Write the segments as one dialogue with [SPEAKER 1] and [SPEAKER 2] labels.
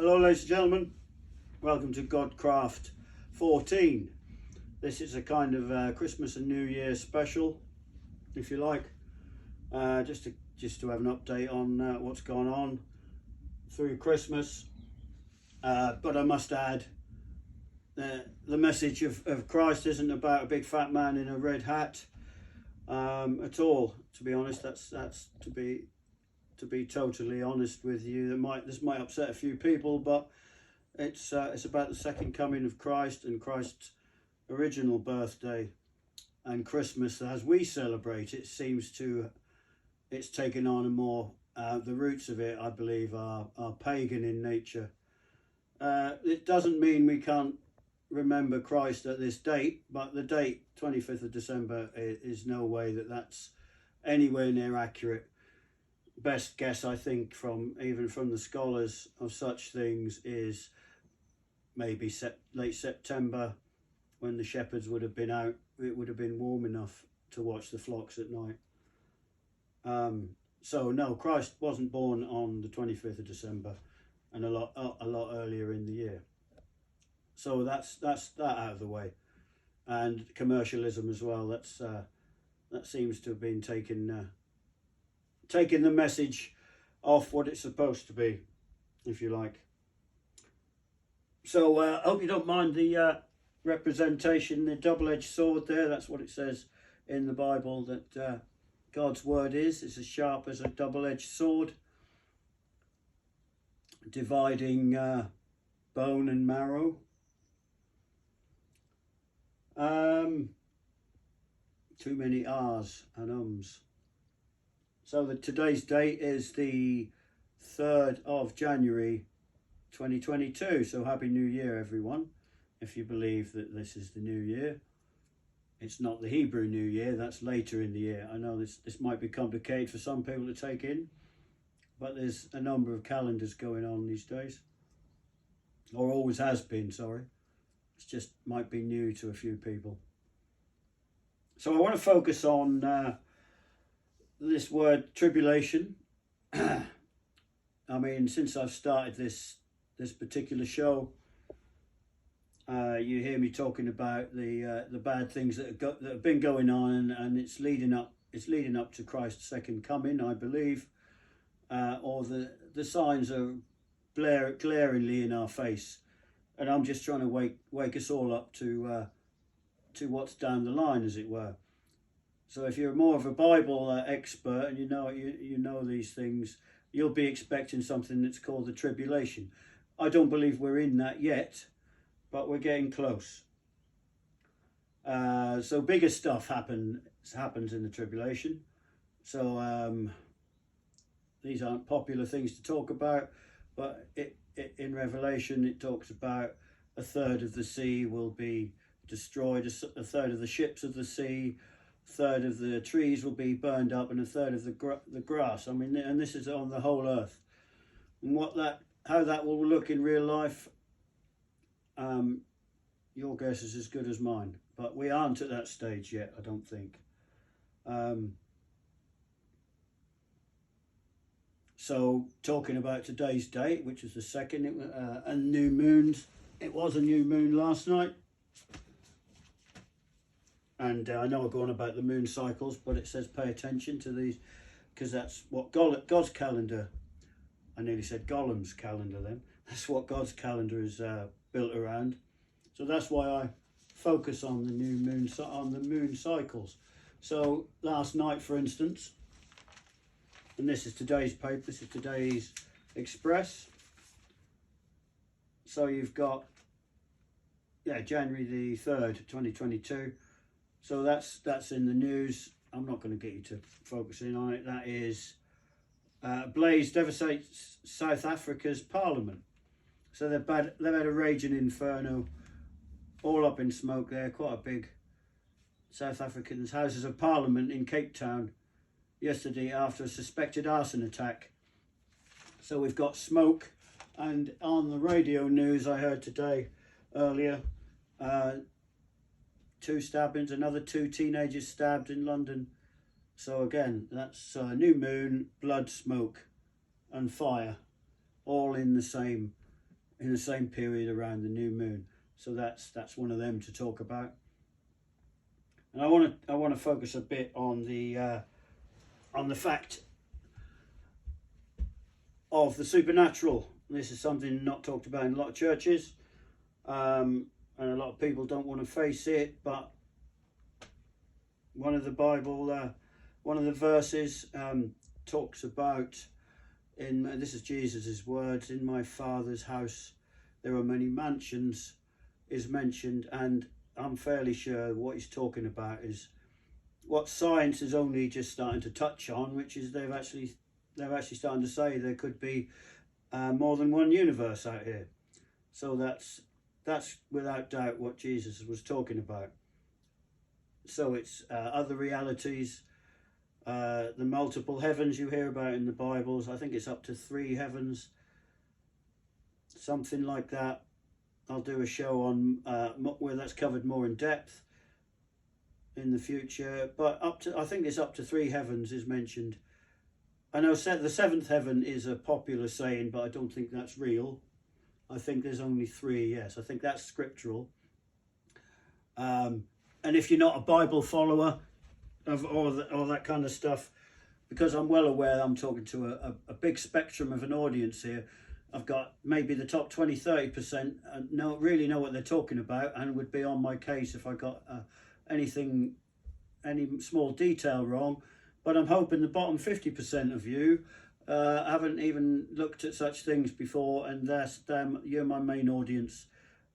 [SPEAKER 1] Hello ladies and gentlemen, welcome to Godcraft 14. This is a kind of Christmas and New Year special, if you like, just to have an update on what's gone on through Christmas. But I must add, the message of Christ isn't about a big fat man in a red hat at all. To be honest, that's to be totally honest with you. This might upset a few people, but it's about the second coming of Christ and Christ's original birthday, and Christmas as we celebrate it it's taken on a more the roots of it, I believe, are pagan in nature. It doesn't mean we can't remember Christ at this date, but the date 25th of December is no way that's anywhere near accurate. Best guess, I think, even from the scholars of such things, is maybe late September, when the shepherds would have been out. It would have been warm enough to watch the flocks at night. So no, Christ wasn't born on the 25th of December, and a lot earlier in the year. So that's that out of the way, and commercialism as well. That seems to have been taking the message off what it's supposed to be, if you like. So I hope you don't mind the representation, the double-edged sword there. That's what it says in the Bible, that God's word is as sharp as a double-edged sword, dividing bone and marrow. Too many R's and ums. So today's date is the 3rd of January 2022. So Happy New Year, everyone, if you believe that this is the new year. It's not the Hebrew New Year, that's later in the year. I know this might be complicated for some people to take in, but there's a number of calendars going on these days. Or always has been, sorry. It just might be new to a few people. So I want to focus on this word tribulation. I mean, since I've started this particular show, you hear me talking about the bad things that have been going on, and it's leading up to Christ's second coming, I believe, or the signs are glaringly in our face, and I'm just trying to wake us all up to what's down the line, as it were. So if you're more of a Bible expert and you know these things, you'll be expecting something that's called the tribulation. I don't believe we're in that yet, but we're getting close. So bigger stuff happens in the tribulation. So these aren't popular things to talk about, but in Revelation it talks about a third of the sea will be destroyed, a third of the ships of the sea, a third of the trees will be burned up, and a third of the grass. I mean, and this is on the whole earth. And how that will look in real life, your guess is as good as mine. But we aren't at that stage yet, I don't think. So talking about today's date, which is the 2nd, and new moons. It was a new moon last night. And I know I go on about the moon cycles, but it says pay attention to these, because that's what God's calendar, I nearly said Gollum's calendar then, that's what God's calendar is built around. So that's why I focus on the new moon, on the moon cycles. So last night, for instance, and this is today's paper, this is today's Express. So you've got, January the 3rd, 2022. So that's in the news. I'm not going to get you to focus in on it. That is, blaze devastates South Africa's parliament. So they've had a raging inferno, all up in smoke there. Quite a big South African's Houses of Parliament in Cape Town yesterday after a suspected arson attack. So we've got smoke, and on the radio news I heard today earlier, 2 stabbings, another 2 teenagers stabbed in London. So again, that's new moon, blood, smoke and fire, all in the same in the same period around the new moon. So that's one of them to talk about. And I want to focus a bit on the fact of the supernatural. This is something not talked about in a lot of churches, and a lot of people don't want to face it. But one of the verses talks about, this is Jesus's words, "In my Father's house there are many mansions," is mentioned, and I'm fairly sure what he's talking about is what science is only just starting to touch on, which is they're actually starting to say there could be more than one universe out here. So that's without doubt what Jesus was talking about. So it's other realities, the multiple heavens you hear about in the Bibles. I think it's up to 3 heavens, something like that. I'll do a show on where that's covered more in depth in the future, but I think it's up to 3 heavens is mentioned. I know the 7th heaven is a popular saying, but I don't think that's real. I think there's only 3. Yes, I think that's scriptural. And if you're not a Bible follower of all that kind of stuff, because I'm well aware I'm talking to a big spectrum of an audience here. I've got maybe the top 20-30% really know what they're talking about and would be on my case if I got any small detail wrong. But I'm hoping the bottom 50% of you haven't even looked at such things before, and you're my main audience,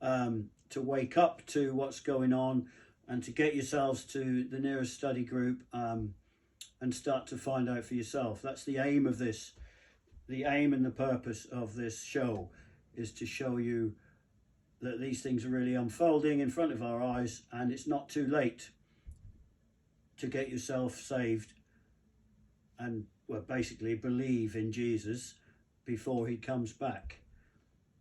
[SPEAKER 1] to wake up to what's going on and to get yourselves to the nearest study group and start to find out for yourself. That's the aim of this. The aim and the purpose of this show is to show you that these things are really unfolding in front of our eyes, and it's not too late to get yourself saved and basically believe in Jesus before he comes back.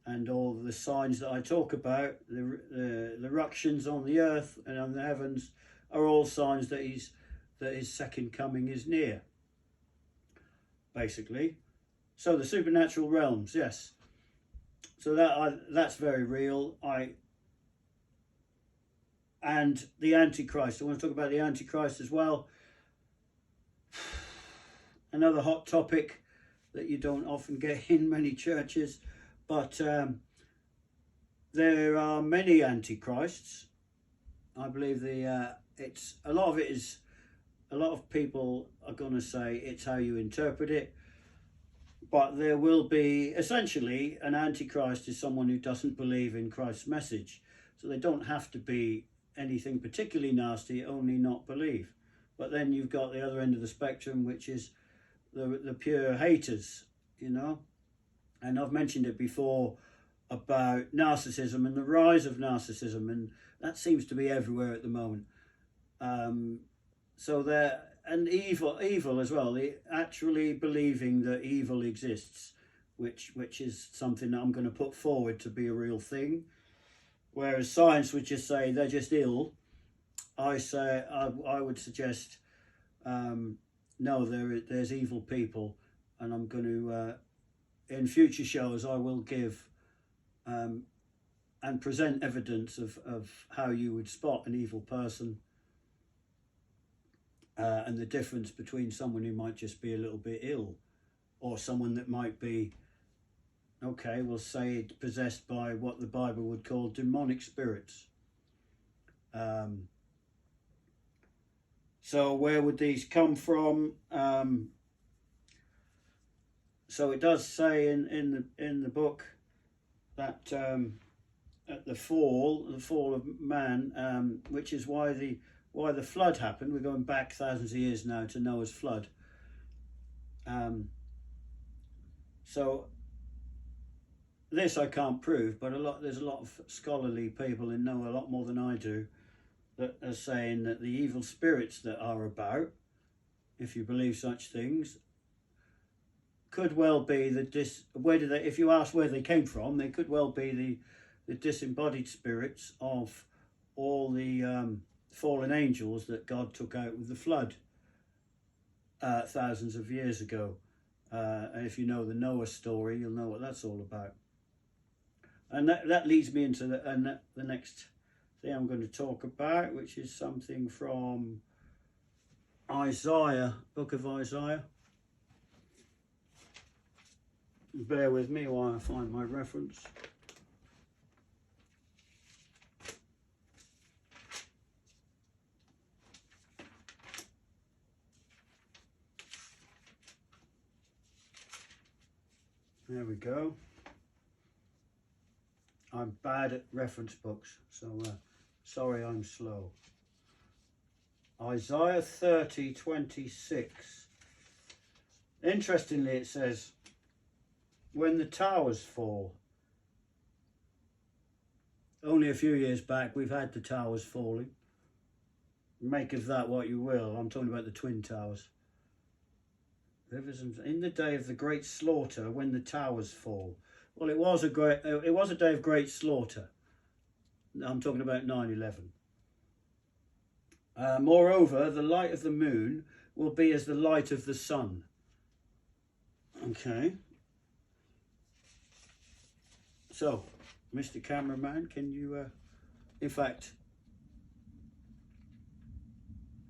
[SPEAKER 1] And all the signs that I talk about, the eruptions on the earth and on the heavens, are all signs that his second coming is near, basically. So the supernatural realms, yes. So that's very real. And the Antichrist. I want to talk about the Antichrist as well. Another hot topic that you don't often get in many churches, but there are many Antichrists. I believe a lot of people are going to say it's how you interpret it. But there will be, essentially, an Antichrist is someone who doesn't believe in Christ's message. So they don't have to be anything particularly nasty, only not believe. But then you've got the other end of the spectrum, which is the pure haters, And I've mentioned it before about narcissism and the rise of narcissism, and that seems to be everywhere at the moment. And evil as well, actually believing that evil exists, which is something that I'm going to put forward to be a real thing. Whereas science would just say they're just ill. I would suggest no, there's evil people, and I'm going to in future shows I will give and present evidence of how you would spot an evil person. And the difference between someone who might just be a little bit ill or someone that might be, we'll say possessed by what the Bible would call demonic spirits. So where would these come from? So it does say in the book that at the fall of man, which is why the flood happened. We're going back thousands of years now to Noah's flood. So this I can't prove, but there's a lot of scholarly people who know a lot more than I do that are saying that the evil spirits that are about, if you believe such things, could well be if you ask where they came from, they could well be the disembodied spirits of all the fallen angels that God took out with the flood thousands of years ago. And if you know the Noah story, you'll know what that's all about. And that leads me into the next thing I'm going to talk about, which is something from Isaiah, book of Isaiah. Bear with me while I find my reference. There we go. I'm bad at reference books, so sorry I'm slow. Isaiah 30:26. Interestingly, it says, when the towers fall. Only a few years back, we've had the towers falling. Make of that what you will. I'm talking about the Twin Towers. In the day of the great slaughter, when the towers fall. Well, it was a day of great slaughter. I'm talking about 9/11. Moreover, the light of the moon will be as the light of the sun. Okay. So, Mr. Cameraman, can you, in fact,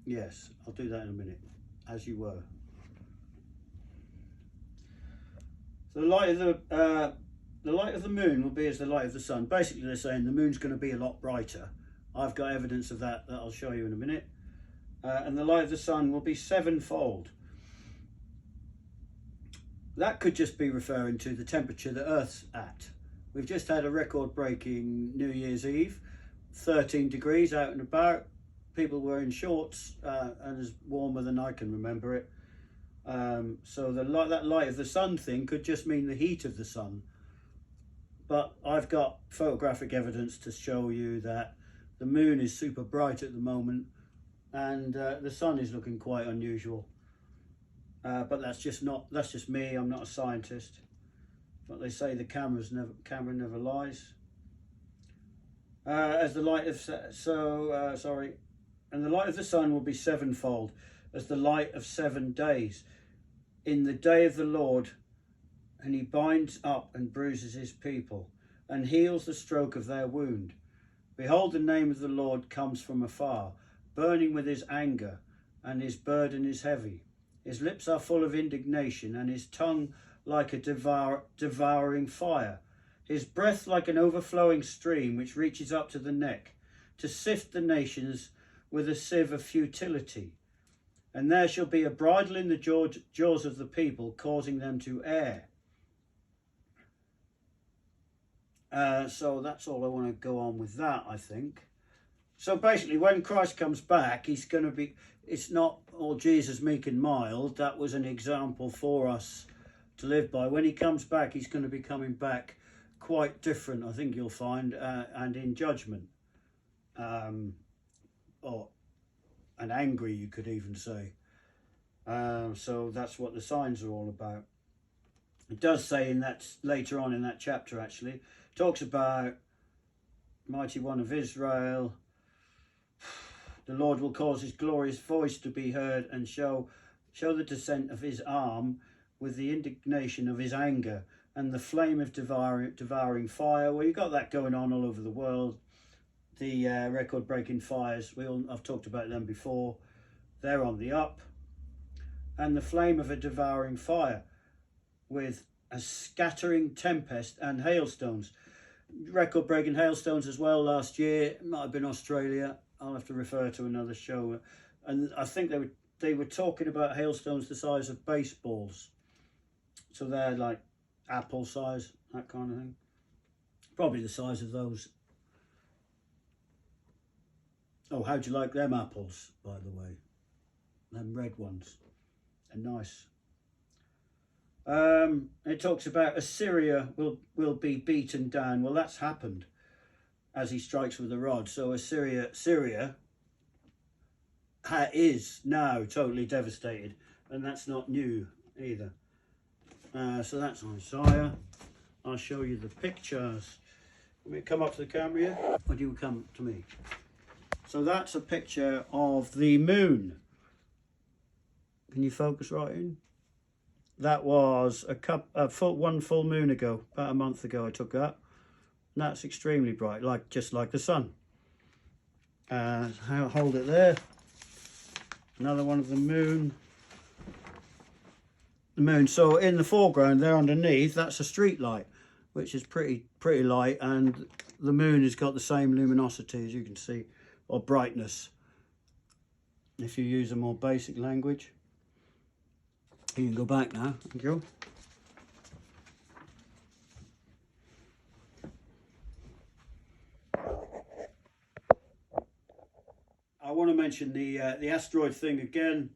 [SPEAKER 1] yes, I'll do that in a minute, as you were. So the light of the moon will be as the light of the sun. Basically, they're saying the moon's going to be a lot brighter. I've got evidence of that I'll show you in a minute. And the light of the sun will be sevenfold. That could just be referring to the temperature the Earth's at. We've just had a record-breaking New Year's Eve, 13 degrees out and about. People were in shorts and it's warmer than I can remember it. So that light of the sun thing could just mean the heat of the sun. But I've got photographic evidence to show you that the moon is super bright at the moment and the sun is looking quite unusual. But that's just me. I'm not a scientist. But they say the camera never lies. As the light of and the light of the sun will be sevenfold, as the light of 7 days, in the day of the Lord, and he binds up and bruises his people, and heals the stroke of their wound. Behold, the name of the Lord comes from afar, burning with his anger, and his burden is heavy. His lips are full of indignation, and his tongue like a devouring fire. His breath like an overflowing stream which reaches up to the neck, to sift the nations with a sieve of futility. And there shall be a bridle in the jaws of the people, causing them to err. So that's all I want to go on with that, I think. So basically, when Christ comes back, he's going to be, it's not all Jesus meek and mild. That was an example for us to live by. When he comes back, he's going to be coming back quite different, I think you'll find, and in judgment. And angry, you could even say. So that's what the signs are all about. It does say in that, later on in that chapter actually, talks about Mighty One of Israel. The Lord will cause his glorious voice to be heard and show the descent of his arm with the indignation of his anger and the flame of devouring fire. Well, you've got that going on all over the world. The record-breaking fires, I've talked about them before. They're on the up. And the flame of a devouring fire with a scattering tempest and hailstones. Record-breaking hailstones as well last year. It might have been Australia. I'll have to refer to another show. And I think they were talking about hailstones the size of baseballs. So they're like apple size, that kind of thing. Probably the size of those. Oh, how'd you like them apples, by the way? Them red ones. They're nice. It talks about Assyria will be beaten down. Well, that's happened as he strikes with a rod. So Syria is now totally devastated, and that's not new either. So that's Isaiah. I'll show you the pictures. Let me come up to the camera here, or do you come to me? So that's a picture of the moon. Can you focus right in? That was one full moon ago, about a month ago I took that. And that's extremely bright, just like the sun. Hold it there. Another one of the moon. So in the foreground there underneath, that's a street light, which is pretty light, and the moon has got the same luminosity, as you can see, or brightness. If you use a more basic language. You can go back now. Thank you. I want to mention the asteroid thing again.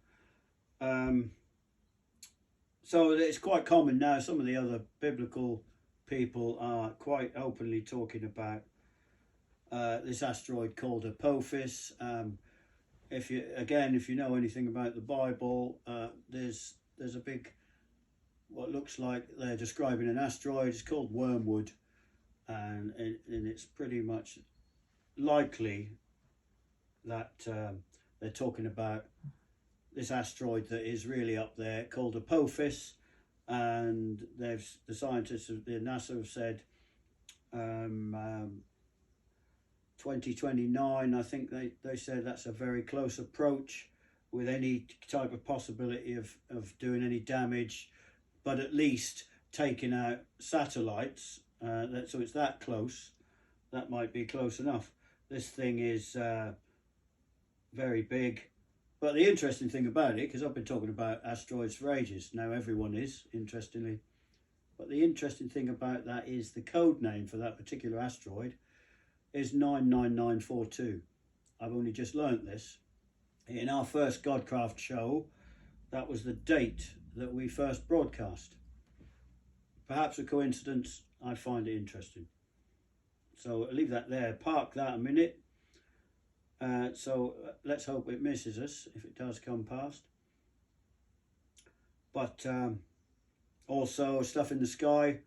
[SPEAKER 1] So it's quite common now. Some of the other biblical people are quite openly talking about this asteroid called Apophis. If you know anything about the Bible, there's a big, what looks like they're describing an asteroid. It's called Wormwood, and it's pretty much likely that they're talking about this asteroid that is really up there called Apophis, and the scientists of the NASA have said 2029. I think they said that's a very close approach with any type of possibility of doing any damage, but at least taking out satellites. So it's that close. That might be close enough. This thing is very big. But the interesting thing about it, because I've been talking about asteroids for ages, now everyone is, interestingly. But the interesting thing about that is the code name for that particular asteroid is 99942. I've only just learnt this. In our first Godcraft show, that was the date that we first broadcast. Perhaps a coincidence. I find it interesting. So I'll leave that there, park that a minute. So let's hope it misses us if it does come past. But also stuff in the sky,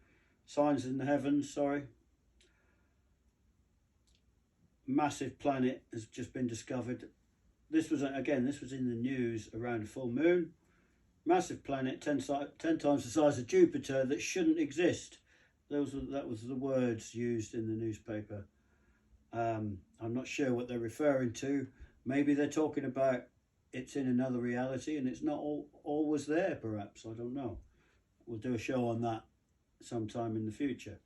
[SPEAKER 1] signs in the heavens, sorry. Massive planet has just been discovered. This was in the news around a full moon. Massive planet, 10 times the size of Jupiter, that shouldn't exist. That was the words used in the newspaper. I'm not sure what they're referring to. Maybe they're talking about it's in another reality and it's not always there, perhaps. I don't know. We'll do a show on that sometime in the future.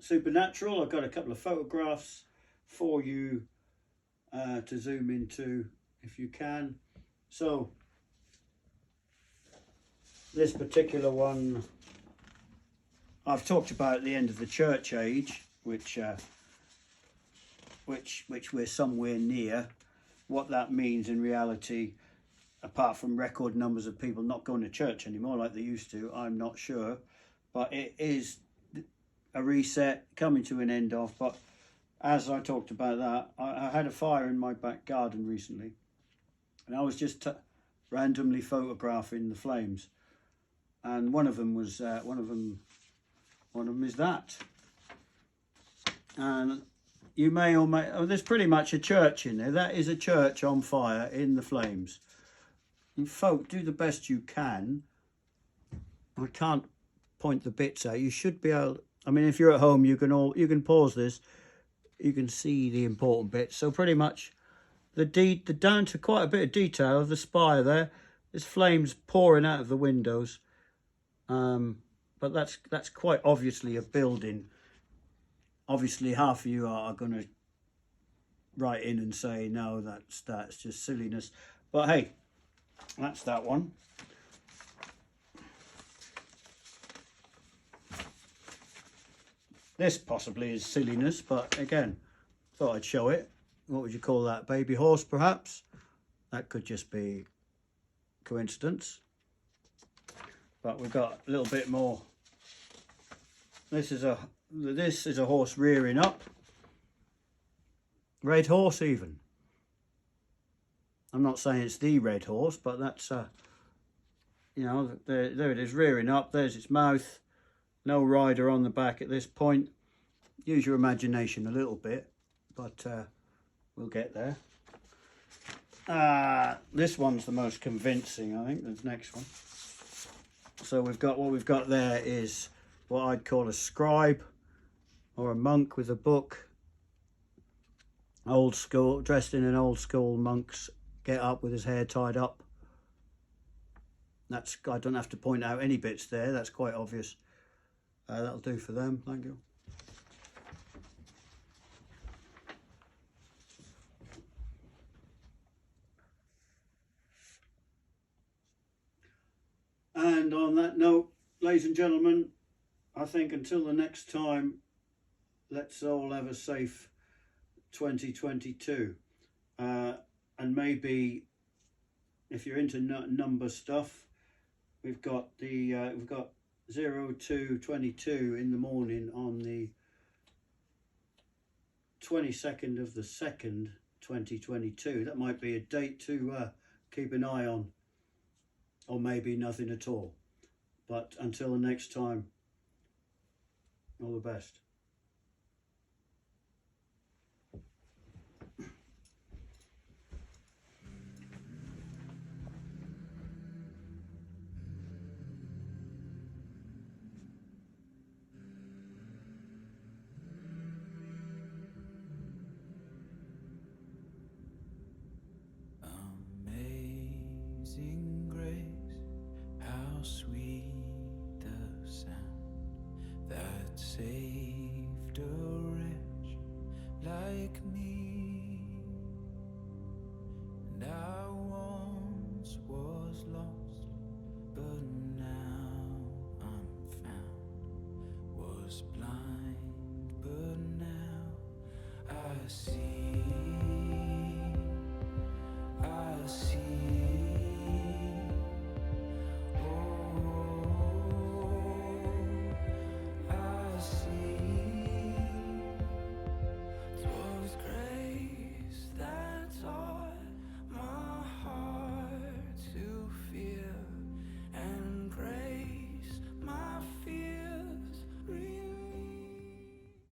[SPEAKER 1] Supernatural, I've got a couple of photographs for you to zoom into if you can. So this particular one, I've talked about the end of the church age, which we're somewhere near. What that means in reality, apart from record numbers of people not going to church anymore like they used to, I'm not sure. But it is a reset coming to an end of. But as I talked about that, I had a fire in my back garden recently, and I was just randomly photographing the flames, and one of them is that. And you may or may, there's pretty much a church in there. That is a church on fire in the flames. And folk, do the best you can. I can't point the bits out. You should be able, I mean, if you're at home, you can pause this. You can see the important bits. So pretty much the down to quite a bit of detail of the spire there. There's flames pouring out of the windows. But that's quite obviously a building. Obviously, half of you are going to write in and say, no, that's just silliness. But hey, that's that one. This possibly is silliness, but again, thought I'd show it. What would you call that? Baby horse, perhaps? That could just be coincidence. But we've got a little bit more. This is a horse rearing up. Red horse even. I'm not saying it's the red horse, but that's you know, there it is rearing up. There's its mouth. No rider on the back at this point. Use your imagination a little bit, but we'll get there. This one's the most convincing, I think, the next one. So what we've got there is what I'd call a scribe or a monk with a book. Old school, dressed in an old school monk's get up with his hair tied up. That's, I don't have to point out any bits there, that's quite obvious. That'll do for them, thank you. And on that note, ladies and gentlemen, I think until the next time, let's all have a safe 2022. And maybe if you're into number stuff, we've got 0222 in the morning on the 22nd of the 2nd, 2022. That might be a date to keep an eye on, or maybe nothing at all. But until the next time, all the best.